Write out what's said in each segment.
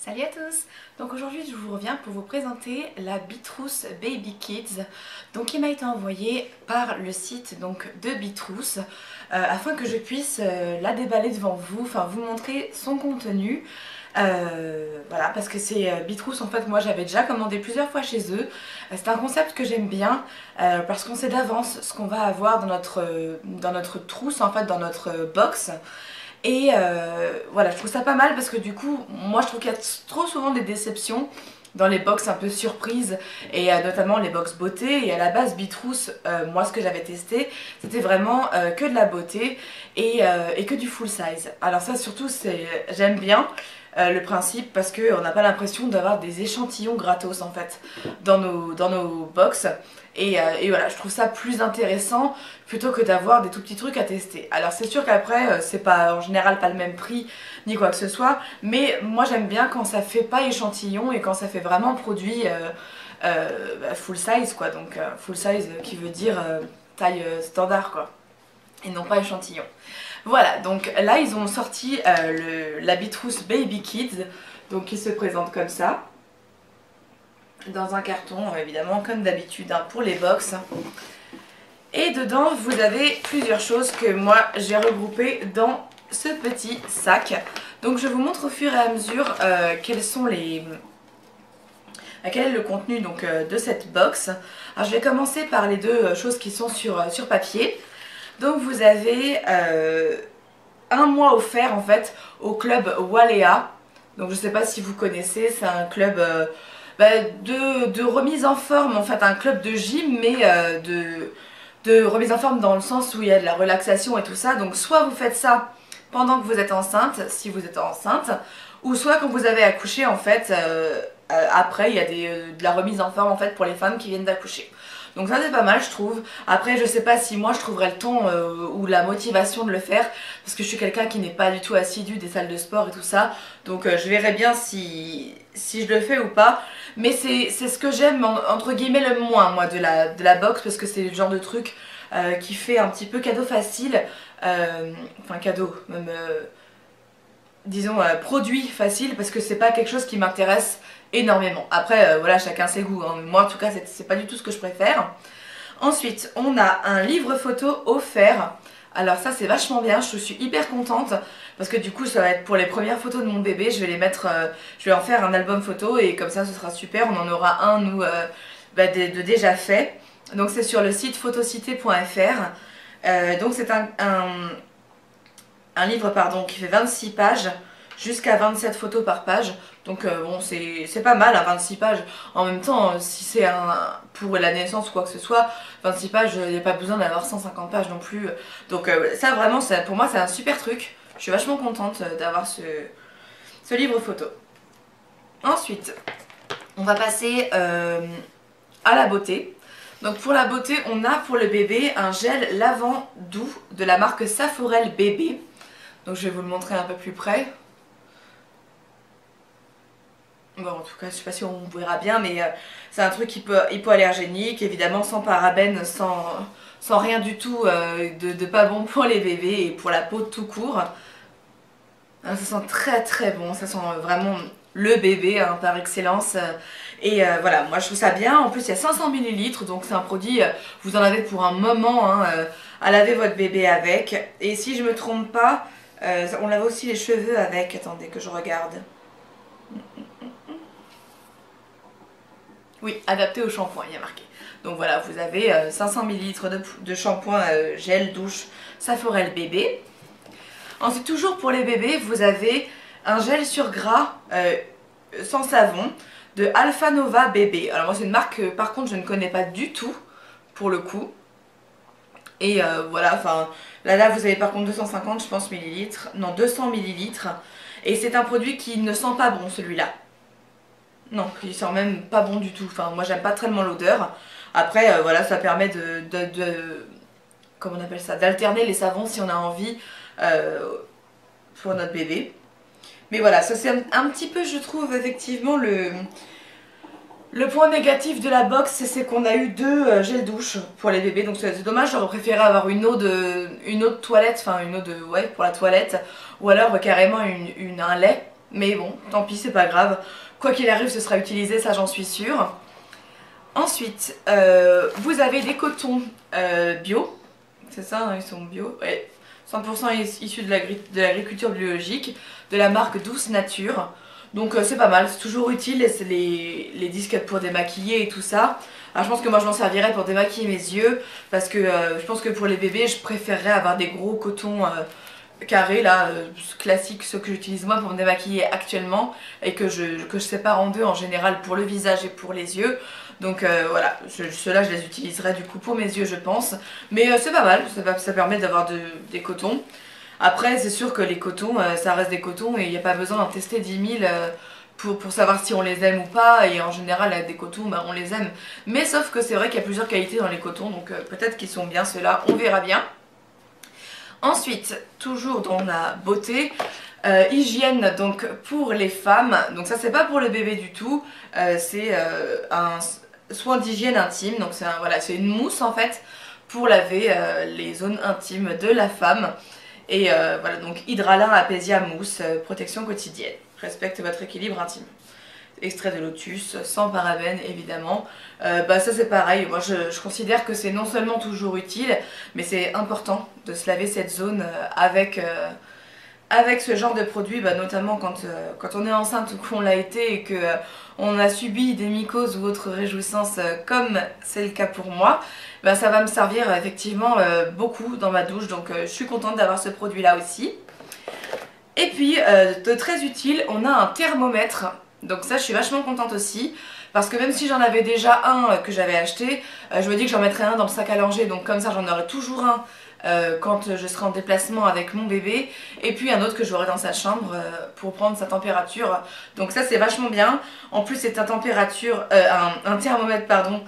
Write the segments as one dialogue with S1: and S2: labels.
S1: Salut à tous! Donc aujourd'hui je vous reviens pour vous présenter la Bitrousse Baby Kids qui m'a été envoyée par le site de Bitrousse afin que je puisse la déballer devant vous, enfin vous montrer son contenu. Voilà, parce que c'est Bitrousse, en fait moi j'avais déjà commandé plusieurs fois chez eux. C'est un concept que j'aime bien parce qu'on sait d'avance ce qu'on va avoir dans notre trousse, en fait dans notre box. Et voilà, je trouve ça pas mal parce que du coup, moi je trouve qu'il y a trop souvent des déceptions dans les box un peu surprises et notamment les box beauté. Et à la base, Bitrousse, moi ce que j'avais testé, c'était vraiment que de la beauté et que du full size. Alors ça surtout, j'aime bien le principe parce qu'on n'a pas l'impression d'avoir des échantillons gratos en fait dans nos box. Et voilà, je trouve ça plus intéressant plutôt que d'avoir des tout petits trucs à tester. Alors c'est sûr qu'après, c'est pas en général pas le même prix ni quoi que ce soit, mais moi j'aime bien quand ça fait pas échantillon et quand ça fait vraiment produit full size quoi. Donc full size qui veut dire taille standard quoi, et non pas échantillon. Voilà, donc là ils ont sorti la Bitrousse Baby Kids, donc qui se présente comme ça. Dans un carton évidemment comme d'habitude pour les box, et dedans vous avez plusieurs choses que moi j'ai regroupées dans ce petit sac. Donc je vous montre au fur et à mesure quel est le contenu de cette box. Alors je vais commencer par les deux choses qui sont sur papier. Donc vous avez un mois offert en fait au club Walea. Donc je sais pas si vous connaissez, c'est un club de remise en forme, en fait un club de gym, mais de remise en forme dans le sens où il y a de la relaxation et tout ça. Donc soit vous faites ça pendant que vous êtes enceinte, si vous êtes enceinte, ou soit quand vous avez accouché en fait, après il y a de la remise en forme en fait pour les femmes qui viennent d'accoucher. Donc ça c'est pas mal je trouve. Après je sais pas si moi je trouverais le temps ou la motivation de le faire, parce que je suis quelqu'un qui n'est pas du tout assidu des salles de sport et tout ça. Donc je verrai bien si je le fais ou pas. Mais c'est ce que j'aime entre guillemets le moins moi de la box, parce que c'est le genre de truc qui fait un petit peu cadeau facile. Enfin cadeau, même disons produit facile, parce que c'est pas quelque chose qui m'intéresse énormément. Après voilà, chacun ses goûts hein. Moi en tout cas c'est pas du tout ce que je préfère. Ensuite on a un livre photo offert. Alors ça c'est vachement bien, je suis hyper contente parce que du coup ça va être pour les premières photos de mon bébé. Je vais les mettre, je vais en faire un album photo et comme ça ce sera super. On en aura un nous de déjà fait. Donc c'est sur le site photocité.fr. Donc c'est un livre pardon, qui fait 26 pages, jusqu'à 27 photos par page. Donc bon c'est pas mal 26 pages. En même temps si c'est pour la naissance ou quoi que ce soit, 26 pages, il n'y a pas besoin d'avoir 150 pages non plus. Donc ça vraiment pour moi c'est un super truc. Je suis vachement contente d'avoir ce livre photo. Ensuite on va passer à la beauté. Donc pour la beauté on a pour le bébé un gel lavant doux de la marque Saforel Bébé. Donc je vais vous le montrer un peu plus près. Bon, en tout cas, je sais pas si on verra bien, mais c'est un truc hypoallergénique, évidemment sans parabènes, sans rien du tout de pas bon pour les bébés et pour la peau tout court. Ça sent très très bon, ça sent vraiment le bébé hein, par excellence. Et voilà, moi je trouve ça bien. En plus, il y a 500 ml, donc c'est un produit, vous en avez pour un moment hein, à laver votre bébé avec. Et si je me trompe pas, on lave aussi les cheveux avec. Attendez que je regarde. Oui, adapté au shampoing, il y a marqué. Donc voilà, vous avez 500 ml de shampoing gel douche Saforel Bébé. Ensuite, toujours pour les bébés, vous avez un gel sur gras sans savon de Alpha Nova Bébé. Alors moi c'est une marque que par contre je ne connais pas du tout pour le coup. Et voilà, enfin là vous avez par contre 250 je pense millilitres, non 200 millilitres. Et c'est un produit qui ne sent pas bon celui-là. Non, il sent même pas bon du tout. Enfin, moi j'aime pas tellement l'odeur. Après, voilà, ça permet comment on appelle ça, d'alterner les savons si on a envie pour notre bébé. Mais voilà, ça c'est un petit peu, je trouve, effectivement, le point négatif de la box, c'est qu'on a eu deux gels douche pour les bébés. Donc c'est dommage, j'aurais préféré avoir une eau de toilette, enfin une eau de, ouais, pour la toilette. Ou alors carrément un lait. Mais bon, tant pis, c'est pas grave. Quoi qu'il arrive, ce sera utilisé, ça j'en suis sûre. Ensuite, vous avez des cotons bio. C'est ça, hein, ils sont bio. Ouais. 100% issus de l'agriculture biologique, de la marque Douce Nature. Donc c'est pas mal, c'est toujours utile, c'est les disquettes pour démaquiller et tout ça. Alors je pense que moi je m'en servirais pour démaquiller mes yeux, parce que je pense que pour les bébés je préférerais avoir des gros cotons carrés là, classiques, ceux que j'utilise moi pour me démaquiller actuellement, et que je sépare en deux en général pour le visage et pour les yeux. Donc voilà, ceux-là je les utiliserai du coup pour mes yeux je pense. Mais c'est pas mal, ça permet d'avoir des cotons. Après c'est sûr que les cotons, ça reste des cotons et il n'y a pas besoin d'en tester 10 000 pour savoir si on les aime ou pas. Et en général avec des cotons, bah, on les aime. Mais sauf que c'est vrai qu'il y a plusieurs qualités dans les cotons, donc peut-être qu'ils sont bien ceux-là, on verra bien. Ensuite, toujours dans la beauté, hygiène donc pour les femmes. Donc ça c'est pas pour le bébé du tout, c'est un soin d'hygiène intime. Donc c'est voilà, une mousse en fait pour laver les zones intimes de la femme. Et voilà, donc Hydralin Apésia Mousse, protection quotidienne. Respecte votre équilibre intime. Extrait de lotus, sans parabènes évidemment. Bah ça c'est pareil, moi je considère que c'est non seulement toujours utile, mais c'est important de se laver cette zone avec ce genre de produit, bah, notamment quand on est enceinte ou qu'on l'a été et que on a subi des mycoses ou autres réjouissances comme c'est le cas pour moi, bah, ça va me servir effectivement beaucoup dans ma douche, donc je suis contente d'avoir ce produit là aussi. Et puis de très utile, on a un thermomètre. Donc ça je suis vachement contente aussi, parce que même si j'en avais déjà un que j'avais acheté, je me dis que j'en mettrais un dans le sac à langer, donc comme ça j'en aurai toujours un quand je serai en déplacement avec mon bébé, et puis un autre que j'aurai dans sa chambre pour prendre sa température. Donc ça c'est vachement bien. En plus c'est un thermomètre pardon,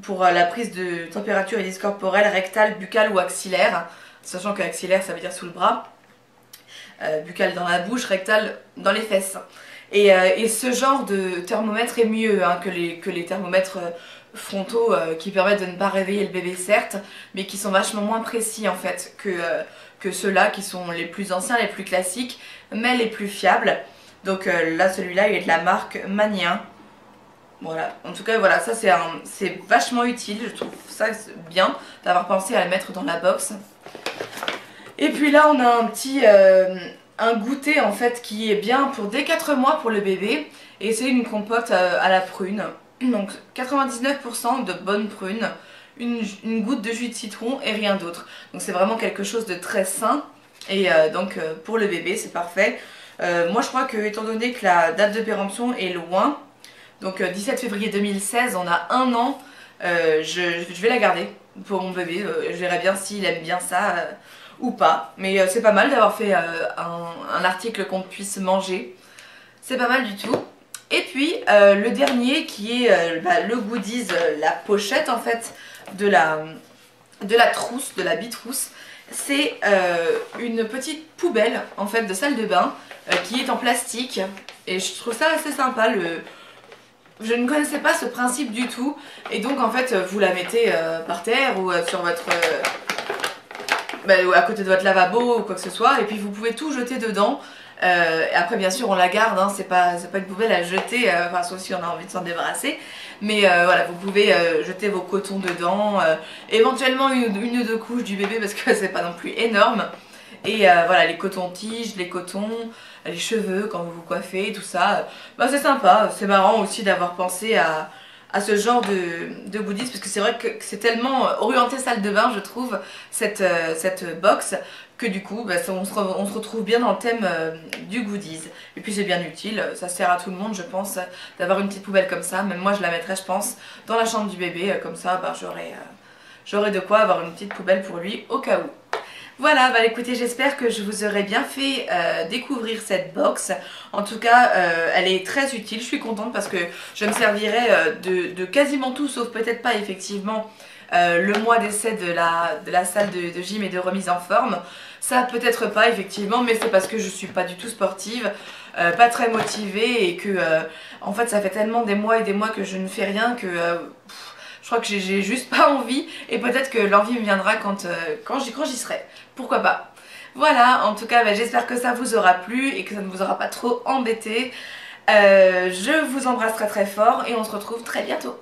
S1: pour la prise de température et indice corporelle, rectale, buccale ou axillaire, sachant que axillaire ça veut dire sous le bras. Buccale dans la bouche, rectale dans les fesses. Et ce genre de thermomètre est mieux hein, que les thermomètres frontaux qui permettent de ne pas réveiller le bébé certes, mais qui sont vachement moins précis en fait que ceux-là qui sont les plus anciens, les plus classiques, mais les plus fiables. Donc là celui-là il est de la marque Mania. Voilà, en tout cas voilà, ça c'est vachement utile, je trouve ça bien d'avoir pensé à le mettre dans la box. Et puis là on a un petit un goûter en fait qui est bien pour dès 4 mois pour le bébé, et c'est une compote à la prune, donc 99% de bonnes prunes, une goutte de jus de citron et rien d'autre. Donc c'est vraiment quelque chose de très sain, et donc pour le bébé c'est parfait. Moi je crois que étant donné que la date de péremption est loin, donc 17 février 2016, on a un an, je vais la garder pour mon bébé, je verrai bien s'il aime bien ça ou pas, mais c'est pas mal d'avoir fait un article qu'on puisse manger, c'est pas mal du tout. Et puis le dernier qui est le goodies, la pochette en fait de la trousse, de la bitrousse, c'est une petite poubelle en fait de salle de bain qui est en plastique, et je trouve ça assez sympa. Je ne connaissais pas ce principe du tout, et donc en fait vous la mettez par terre ou sur votre à côté de votre lavabo ou quoi que ce soit, et puis vous pouvez tout jeter dedans. Et après bien sûr on la garde, hein, c'est pas une poubelle à jeter, enfin, sauf si on a envie de s'en débarrasser, mais voilà, vous pouvez jeter vos cotons dedans, éventuellement une ou deux couches du bébé parce que c'est pas non plus énorme, et voilà, les cotons-tiges, les cotons, les cheveux quand vous vous coiffez, tout ça, bah, c'est sympa. C'est marrant aussi d'avoir pensé à ce genre de goodies, parce que c'est vrai que c'est tellement orienté salle de bain je trouve, cette box, que du coup bah, on se retrouve bien dans le thème du goodies. Et puis c'est bien utile, ça sert à tout le monde je pense d'avoir une petite poubelle comme ça. Même moi je la mettrais je pense dans la chambre du bébé, comme ça bah, j'aurai de quoi avoir une petite poubelle pour lui au cas où. Voilà, bah écoutez, j'espère que je vous aurai bien fait découvrir cette box. En tout cas, elle est très utile, je suis contente parce que je me servirai de quasiment tout, sauf peut-être pas effectivement le mois d'essai de la salle de gym et de remise en forme. Ça peut-être pas effectivement, mais c'est parce que je suis pas du tout sportive, pas très motivée, et que en fait ça fait tellement des mois et des mois que je ne fais rien que... je crois que j'ai juste pas envie, et peut-être que l'envie me viendra quand j'y serai. Pourquoi pas. Voilà, en tout cas j'espère que ça vous aura plu et que ça ne vous aura pas trop embêté. Je vous embrasse très très fort et on se retrouve très bientôt.